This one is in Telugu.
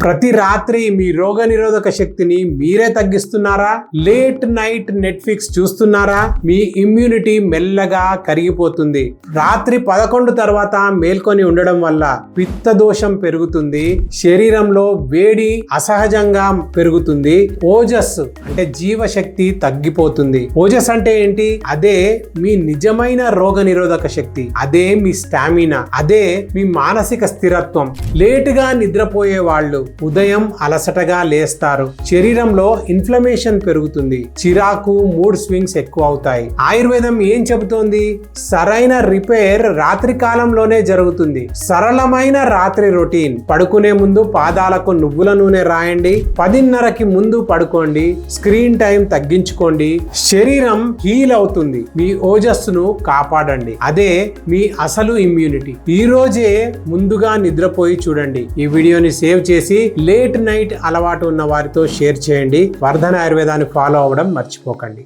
ప్రతి రాత్రి మీ రోగనిరోధక శక్తిని మీరే తగ్గిస్తున్నారా? లేట్ నైట్ నెట్ఫ్లిక్స్ చూస్తున్నారా? మీ ఇమ్యూనిటీ మెల్లగా కరిగిపోతుంది. రాత్రి 11 తర్వాత మేల్కొని ఉండడం వల్ల పిత్త దోషం పెరుగుతుంది. శరీరంలో వేడి అసహజంగా పెరుగుతుంది. ఓజస్ అంటే జీవశక్తి తగ్గిపోతుంది. ఓజస్ అంటే ఏంటి? అదే మీ నిజమైన రోగనిరోధక శక్తి, అదే మీ స్టామినా, అదే మీ మానసిక స్థిరత్వం. లేటుగా నిద్రపోయే వాళ్ళు ఉదయం అలసటగా లేస్తారు. శరీరంలో ఇన్ఫ్లమేషన్ పెరుగుతుంది. చిరాకు, మూడ్ స్వింగ్స్ ఎక్కువ అవుతాయి. ఆయుర్వేదం ఏం చెబుతోంది? సరైన రిపేర్ రాత్రి కాలంలోనే జరుగుతుంది. సరళమైన రాత్రి రొటీన్. పడుకునే ముందు పాదాలకు నువ్వుల నూనె రాయండి. 10:30కి ముందు పడుకోండి. స్క్రీన్ టైం తగ్గించుకోండి. శరీరం హీల్ అవుతుంది. మీ ఓజస్సును కాపాడండి. అదే మీ అసలు ఇమ్యూనిటీ. ఈ రోజే ముందుగా నిద్రపోయి చూడండి. ఈ వీడియోని సేవ్ చేసి లేట్ నైట్ అలవాటు ఉన్న వారితో షేర్ చేయండి. వర్ధన ఆయుర్వేదాన్ని ఫాలో అవ్వడం మర్చిపోకండి.